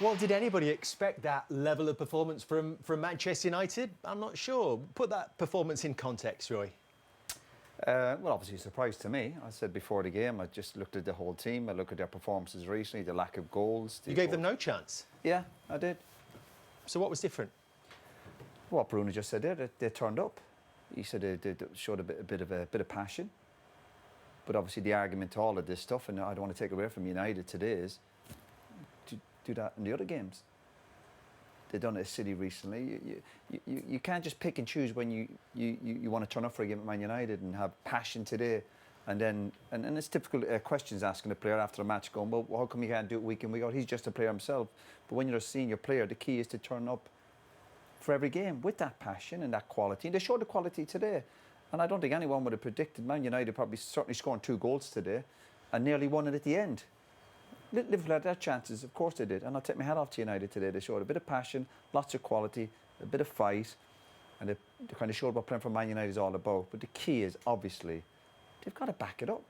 Well, did anybody expect that level of performance from Manchester United? I'm not sure. Put that performance in context, Roy. Well, obviously a surprise to me. I said before the game, I just looked at the whole team. I looked at their performances recently, the lack of goals. You gave them no chance. Yeah, I did. So what was different? What Bruno just said there, they turned up. He said they showed a bit of passion. But obviously the argument to all of this stuff, and I don't want to take away from United today, is to do that in the other games. They've done it at City recently. You can't just pick and choose when you want to turn up for a game at Man United and have passion today, and it's typical questions asking a player after a match going, well, how come you can't do it week in, week out? He's just a player himself. But when you're a senior player, the key is to turn up for every game with that passion and that quality. And they showed the quality today. And I don't think anyone would have predicted Man United probably certainly scoring 2 goals today and nearly won it at the end. Liverpool had their chances, of course they did. And I'll take my hat off to United today. They showed a bit of passion, lots of quality, a bit of fight, and they kind of showed what playing for Man United is all about. But the key is, obviously, they've got to back it up.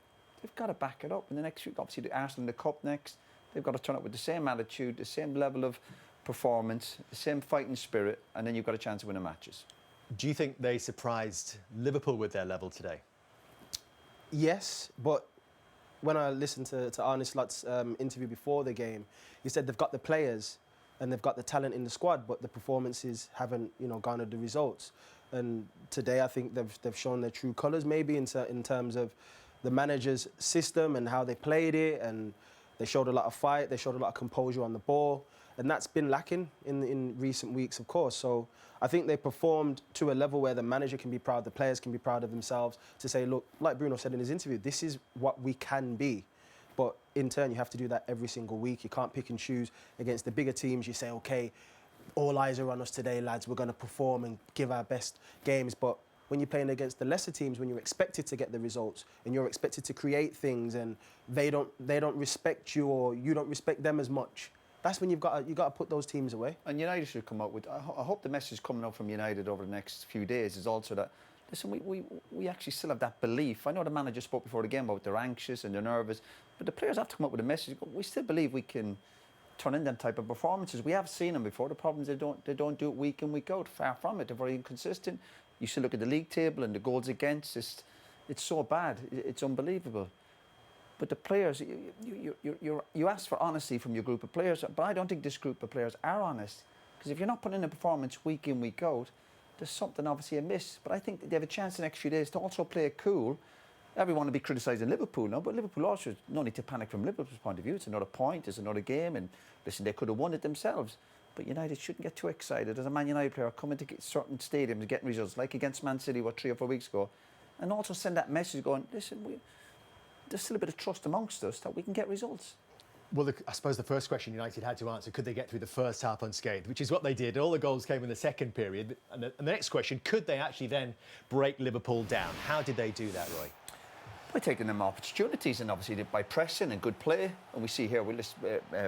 They've got to back it up. And the next week, obviously, the Arsenal in the Cup next, they've got to turn up with the same attitude, the same level of performance, the same fighting spirit, and then you've got a chance of winning matches. Do you think they surprised Liverpool with their level today? Yes, but when I listened to Arne Slot's interview before the game, he said they've got the players and they've got the talent in the squad, but the performances haven't, garnered the results. And today, I think they've shown their true colours, maybe in terms of the manager's system and how they played it, and they showed a lot of fight, they showed a lot of composure on the ball, and that's been lacking in recent weeks, of course. So I think they performed to a level where the manager can be proud, the players can be proud of themselves to say, look, like Bruno said in his interview, this is what we can be. But in turn, you have to do that every single week. You can't pick and choose against the bigger teams. You say, OK, all eyes are on us today, lads. We're going to perform and give our best games. But when you're playing against the lesser teams, when you're expected to get the results and you're expected to create things and they don't respect you or you don't respect them as much, that's when you've got to put those teams away. And United should come out with, I hope the message coming out from United over the next few days is also that, listen, we actually still have that belief. I know the manager spoke before the game about they're anxious and they're nervous, but the players have to come up with a message. We still believe we can turn in them type of performances. We have seen them before. The problem is they don't do it week in, week out. Far from it. They're very inconsistent. You should look at the league table and the goals against. It's so bad. It's unbelievable. But the players, you ask for honesty from your group of players, but I don't think this group of players are honest. Because if you're not putting in a performance week in, week out, there's something obviously amiss. But I think they have a chance the next few days to also play it cool. Everyone will be criticising Liverpool now, but Liverpool also, no need to panic from Liverpool's point of view. It's another point, it's another game, and listen, they could have won it themselves. But United shouldn't get too excited. As a Man United player, coming to certain stadiums and getting results, like against Man City, 3 or 4 weeks ago, and also send that message going, listen, there's still a bit of trust amongst us that we can get results. Well, I suppose the first question United had to answer, could they get through the first half unscathed, which is what they did. All the goals came in the second period. And the next question, could they actually then break Liverpool down? How did they do that, Roy? By taking them opportunities and obviously by pressing and good play. And we see here,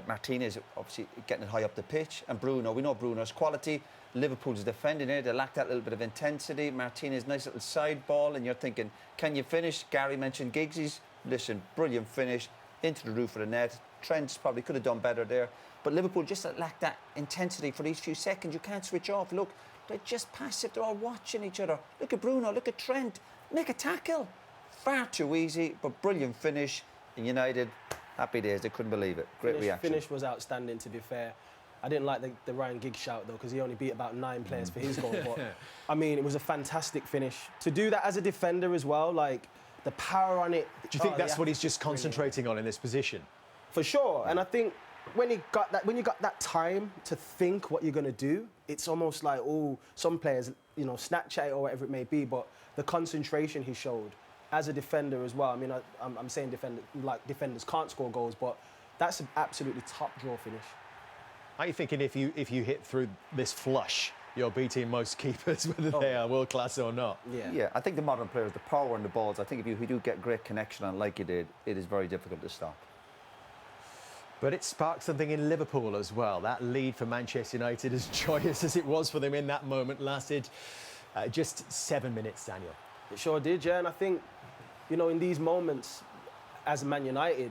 Martinez obviously getting it high up the pitch. And Bruno, we know Bruno's quality. Liverpool's defending it. They lack that little bit of intensity. Martinez, nice little side ball. And you're thinking, can you finish? Gary mentioned Giggsy's. Listen, brilliant finish into the roof of the net. Trent's probably could have done better there. But Liverpool just lack that intensity for these few seconds. You can't switch off. Look, they're just passive. They're all watching each other. Look at Bruno. Look at Trent. Make a tackle. Far too easy, but brilliant finish. And United, happy days. They couldn't believe it. Great reaction. Finish was outstanding, to be fair. I didn't like the Ryan Giggs shout, though, because he only beat about 9 players for his goal. But, I mean, it was a fantastic finish. To do that as a defender as well, like, the power on it. Do you think that's what he's just concentrating on in this position? For sure. And I think when you got that time to think what you're going to do, it's almost like, oh, some players, Snapchat it or whatever it may be, but the concentration he showed as a defender as well. I mean, I'm saying defenders can't score goals, but that's an absolutely top draw finish. Are you thinking if you hit through this flush, you're beating most keepers, whether they are world class or not? Yeah, I think the modern players, the power and the balls, I think if you do get great connection on like you did, it is very difficult to stop. But it sparked something in Liverpool as well. That lead for Manchester United, as joyous as it was for them in that moment, lasted just 7 minutes, Daniel. It sure did, yeah. And I think, in these moments, as Man United,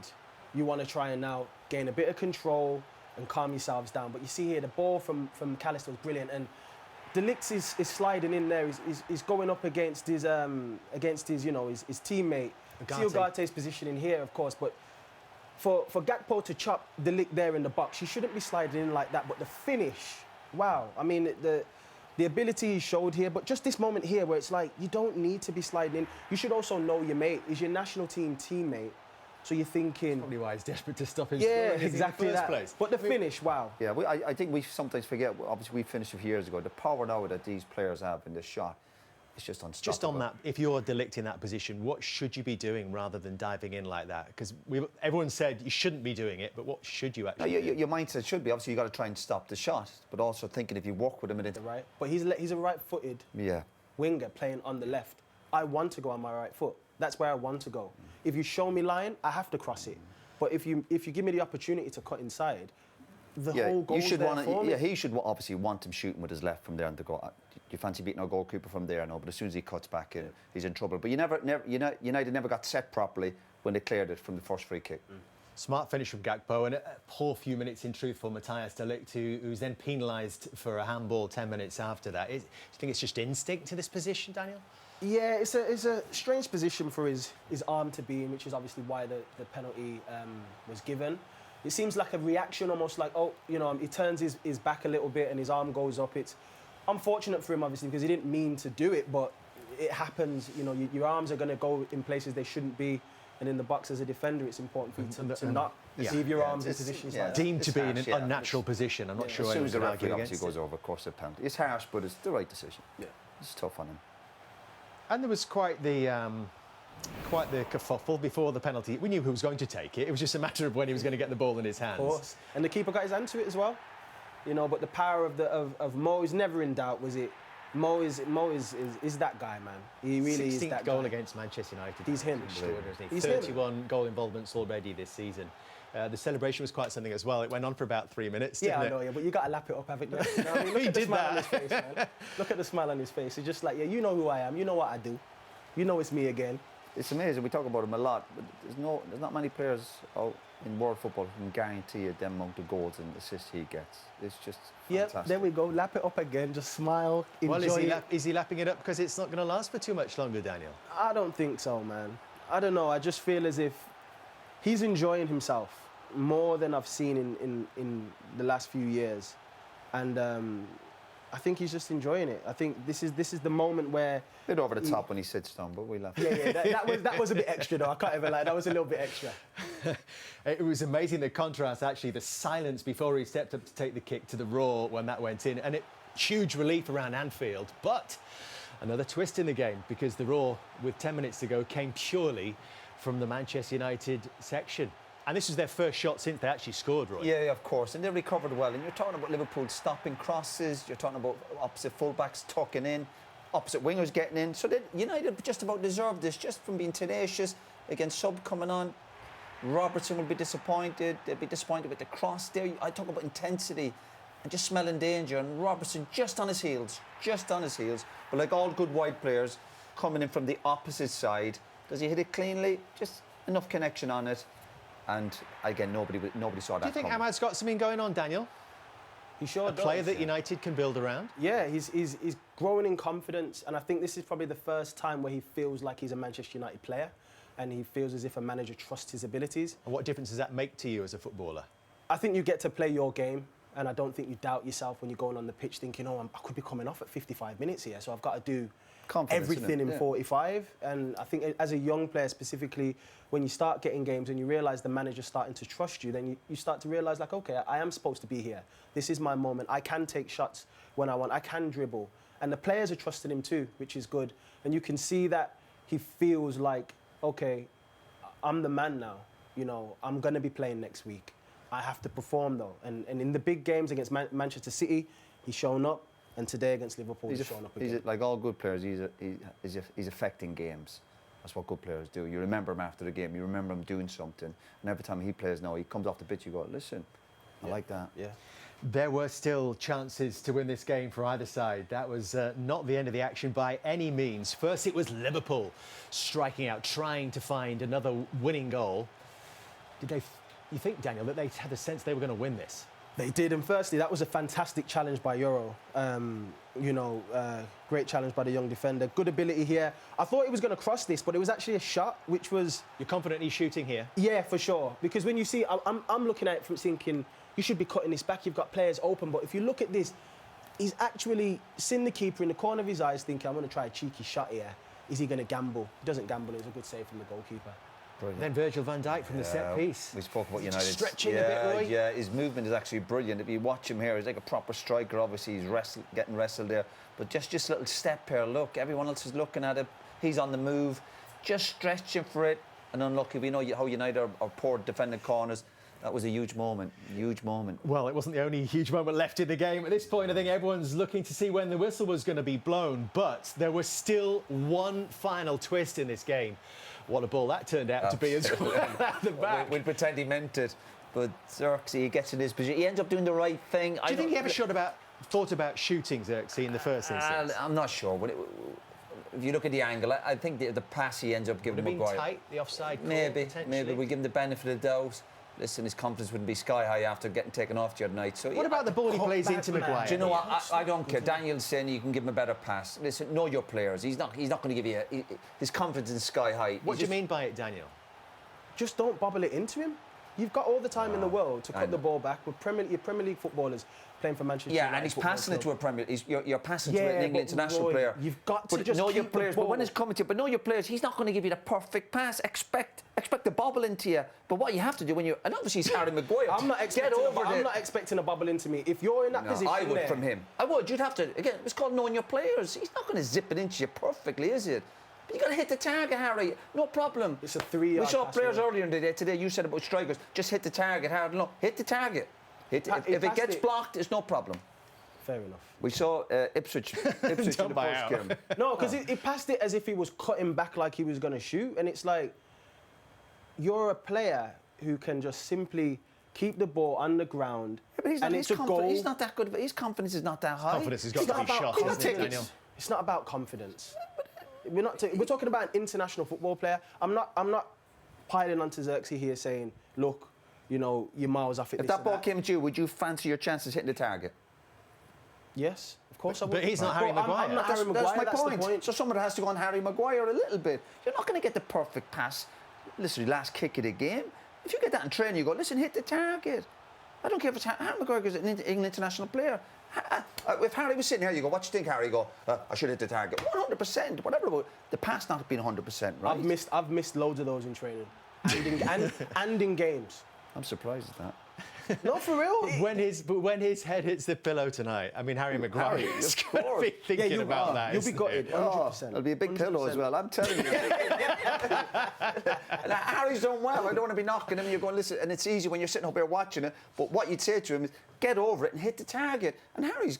you want to try and now gain a bit of control, and calm yourselves down. But you see here, the ball from McAllister was brilliant, and De Ligt is sliding in there. He's going up against his his teammate. See Ugarte's position in here, of course, but for Gakpo to chop De Ligt there in the box, he shouldn't be sliding in like that. But the finish, wow! I mean, the ability he showed here, but just this moment here where it's like you don't need to be sliding in. You should also know your mate is your national team teammate. So you're thinking... Probably why he's desperate to stop him yeah, scoring exactly in the first that. place. But the finish, wow. Yeah, I think we sometimes forget, obviously we finished a few years ago, the power now that these players have in this shot, it's just unstoppable. Just on that, if you're De Ligt in that position, what should you be doing rather than diving in like that? Because everyone said you shouldn't be doing it, but what should you actually do? Your mindset should be, obviously, you've got to try and stop the shot, but also thinking if you walk with him... Right, but he's a right-footed winger playing on the left. I want to go on my right foot. That's where I want to go. If you show me line, I have to cross it. But if you give me the opportunity to cut inside, the whole goal is there for me. Yeah, he should obviously want him shooting with his left from there and to go. Do you fancy beating our goalkeeper from there? No, but as soon as he cuts back in, he's in trouble. But United never got set properly when they cleared it from the first free kick. Smart finish from Gakpo, and a poor few minutes in truth for Matthias De Ligt, who's then penalised for a handball 10 minutes after that. Do you think it's just instinct to this position, Daniel? Yeah, it's a strange position for his arm to be in, which is obviously why the penalty was given. It seems like a reaction, almost like, he turns his back a little bit and his arm goes up. It's unfortunate for him, obviously, because he didn't mean to do it, but it happens. Your arms are going to go in places they shouldn't be, and in the box as a defender, it's important for you to not leave your arms in positions like that. Deemed to be in an unnatural position. I'm not sure as soon as the anyone referee can argue obviously against goes over, of course, a penalty. It's harsh, but it's the right decision. Yeah. It's tough on him. And there was quite the kerfuffle before the penalty. We knew who was going to take it. It was just a matter of when he was going to get the ball in his hands. Of course. And the keeper got his hand to it as well. But the power of Mo is never in doubt, was it? Mo is that guy, man. He really is that guy. 16th goal against Manchester United. He's him. He's 31 goal involvements already this season. The celebration was quite something as well. It went on for about 3 minutes, didn't it? I know, but you got to lap it up, haven't you? You know what I mean? Look at the smile on his face, man. Look at the smile on his face. He's just like, you know who I am. You know what I do. You know it's me again. It's amazing. We talk about him a lot, but there's not many players out in world football who can guarantee you the amount of goals and assists he gets. It's just fantastic. Yeah, there we go. Lap it up again. Just smile, enjoy it. Is he lapping it up because it's not going to last for too much longer, Daniel? I don't think so, man. I don't know. I just feel as if he's enjoying himself more than I've seen in the last few years, and I think he's just enjoying it. I think this is the moment where... A bit over the top when he sits down, but we laugh. Yeah, that was a bit extra, though. I can't even lie. That was a little bit extra. It was amazing, the contrast, actually, the silence before he stepped up to take the kick to the roar when that went in, and huge relief around Anfield. But another twist in the game, because the roar, with 10 minutes to go, came purely from the Manchester United section. And this was their first shot since they actually scored, Roy. Yeah, of course. And they recovered well. And you're talking about Liverpool stopping crosses. You're talking about opposite fullbacks tucking in, opposite wingers getting in. So United just about deserved this, just from being tenacious against sub coming on. Robertson will be disappointed. They'll be disappointed with the cross there. I talk about intensity and just smelling danger. And Robertson just on his heels. But like all good wide players, coming in from the opposite side. Does he hit it cleanly? Just enough connection on it. And again, nobody saw that. Do you think coming. Ahmad's got something going on, Daniel? He sure does. A player that United can build around? Yeah, he's growing in confidence, and I think this is probably the first time where he feels like he's a Manchester United player, and he feels as if a manager trusts his abilities. And what difference does that make to you as a footballer? I think you get to play your game, and I don't think you doubt yourself when you're going on the pitch thinking, I could be coming off at 55 minutes here, so I've got to do everything in 45. And I think as a young player specifically, when you start getting games and you realise the manager's starting to trust you, then you start to realise, like, OK, I am supposed to be here. This is my moment. I can take shots when I want. I can dribble. And the players are trusting him too, which is good. And you can see that he feels like, OK, I'm the man now. I'm going to be playing next week. I have to perform, though. And in the big games against Manchester City, he's shown up. And today against Liverpool, he's shown up again. Like all good players, he's affecting games. That's what good players do. You remember him after the game. You remember him doing something. And every time he plays now, he comes off the pitch, you go, listen, I like that. Yeah. There were still chances to win this game for either side. That was not the end of the action by any means. First, it was Liverpool striking out, trying to find another winning goal. You think, Daniel, that they had a sense they were going to win this? They did, and firstly, that was a fantastic challenge by Euro. Great challenge by the young defender. Good ability here. I thought he was going to cross this, but it was actually a shot, which was... You're confident he's shooting here? Yeah, for sure. Because when you see... I'm looking at it from thinking, you should be cutting this back. You've got players open. But if you look at this, he's actually seen the keeper in the corner of his eyes thinking, I'm going to try a cheeky shot here. Is he going to gamble? He doesn't gamble. It was a good save from the goalkeeper. Brilliant. Then Virgil van Dijk from the set piece. We spoke about United. Stretching a bit, Roy. Yeah, his movement is actually brilliant. If you watch him here, he's like a proper striker. Obviously, he's getting wrestled there. But just a little step here. Look, everyone else is looking at it. He's on the move, just stretching for it. And unlucky, we know how United are poor defending corners. That was a huge moment, huge moment. Well, it wasn't the only huge moment left in the game. At this point, I think everyone's looking to see when the whistle was going to be blown. But there was still one final twist in this game. What a ball that turned out to be as well at the back. We'd pretend he meant it, but Xerxes, he gets in his position. He ends up doing the right thing. Do you think he ever thought about shooting Xerxes in the first instance? I'm not sure. But if you look at the angle, I think the pass he ends up giving Would it Maguire. have been tight, the offside call, Maybe we give him the benefit of the doubt. Listen, his confidence wouldn't be sky high after getting taken off the other night. So what about the ball he plays into Maguire? Do you know what? I don't care. Daniel's saying you can give him a better pass. Listen, know your players. He's not going to give you his confidence is sky high. What do you mean by it, Daniel? Just don't bobble it into him. You've got all the time in the world to cut the ball back with your Premier League footballers playing for Manchester United. Yeah, and he's passing it to a Premier. You're passing to an England international Roy, player. You've got to just know keep your players. the ball. But when it's coming to you, but know your players. He's not going to give you the perfect pass. Expect the bobble into you. But what you have to do when and obviously he's Harry Maguire. I'm not expecting a bubble into me. If you're in that position, I would from him. I would. You'd have to. Again, it's called knowing your players. He's not going to zip it into you perfectly, is it? But you got to hit the target, Harry. No problem. It's a 3-yard. We saw players earlier in the day. Today, you said about strikers. Just hit the target hard. No, hit the target. If it gets blocked, it's no problem. Fair enough. We saw Ipswich in the first game. No, because he passed it as if he was cutting back like he was going to shoot. And it's like, you're a player who can just simply keep the ball on the ground. Yeah, but it's a goal. He's not that good. His confidence is not that high. Confidence has got to be shot, hasn't it, Daniel? It's not about confidence. We're talking about an international football player. I'm not piling onto Xerxes here saying, look, you're miles off it. If that ball came to you, would you fancy your chances hitting the target? Yes, of course I would. But he's not Harry Maguire. I'm not Harry Maguire. That's my the point. So someone has to go on Harry Maguire a little bit. You're not going to get the perfect pass. Listen, last kick of the game. If you get that in training, you go, listen, hit the target. I don't care if it's Harry Maguire is an England international player. If Harry was sitting here, you go, what do you think, Harry? You go, I should hit the target. 100%, whatever about the pass not being 100%, right? I've missed loads of those in training and in games. I'm surprised at that. No, for real. When his head hits the pillow tonight, I mean, Harry Maguire is going to be thinking about that. You'll be gutted, 100%. It'll be a big pillow as well, I'm telling you. Harry's done well. I don't want to be knocking him. You're going, listen, and it's easy when you're sitting up here watching it, but what you'd say to him is, get over it and hit the target. And Harry's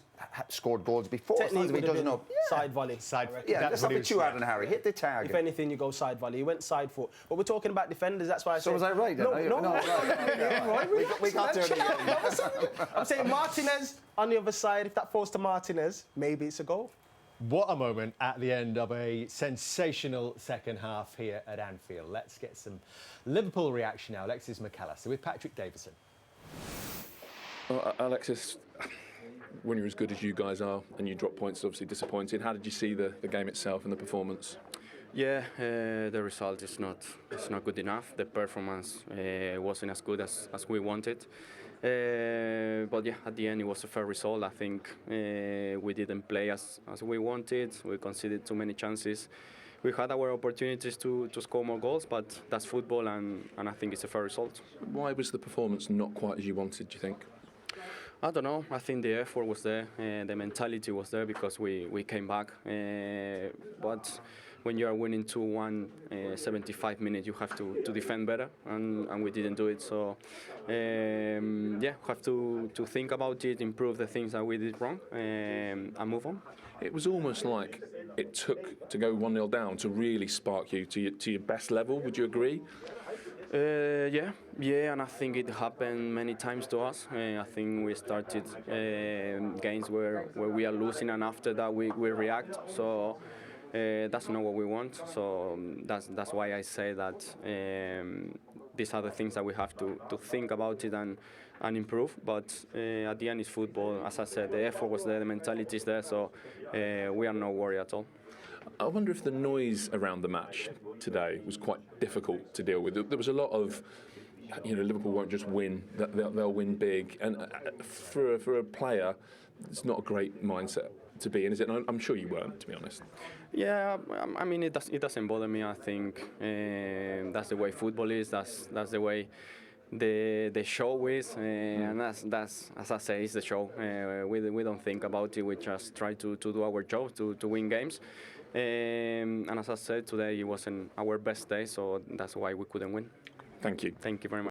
scored goals before. Technique he doesn't know. Side volley. Yeah, let's not be too hard on Harry. Hit the target. If anything, you go side volley. He went side foot. But we're talking about defenders. That's why I said. So was I right? No. We got there. I'm saying Martinez on the other side. If that falls to Martinez, maybe it's a goal. What a moment at the end of a sensational second half here at Anfield. Let's get some Liverpool reaction now. Alexis McAllister with Patrick Davison. Well, Alexis, when you're as good as you guys are and you drop points, it's obviously disappointing. How did you see the game itself and the performance? Yeah, the result is not good enough. The performance wasn't as good as we wanted. But yeah, at the end it was a fair result. I think we didn't play as we wanted. We conceded too many chances. We had our opportunities to score more goals, but that's football, and I think it's a fair result. Why was the performance not quite as you wanted, do you think? I don't know. I think the effort was there, the mentality was there because we came back. But when you are winning 2-1, 75 minutes, you have to defend better, and we didn't do it. So, yeah, we have to think about it, improve the things that we did wrong, and move on. It was almost like it took to go 1-0 down to really spark you to your best level. Would you agree? Yeah, and I think it happened many times to us. I think we started games where we are losing, and after that we react. So that's not what we want. So that's why I say that these are the things that we have to think about it and improve. But at the end, it's football. As I said, the effort was there, the mentality is there, so we are not worried at all. I wonder if the noise around the match today was quite difficult to deal with. There was a lot of, Liverpool won't just win; they'll win big. And for a player, it's not a great mindset to be in, is it? And I'm sure you weren't, to be honest. Yeah, I mean, it doesn't bother me. I think that's the way football is. That's the way the show is, and that's as I say, it's the show. We don't think about it. We just try to do our job to win games. And as I said, today it wasn't our best day, so that's why we couldn't win. Thank you. Thank you very much.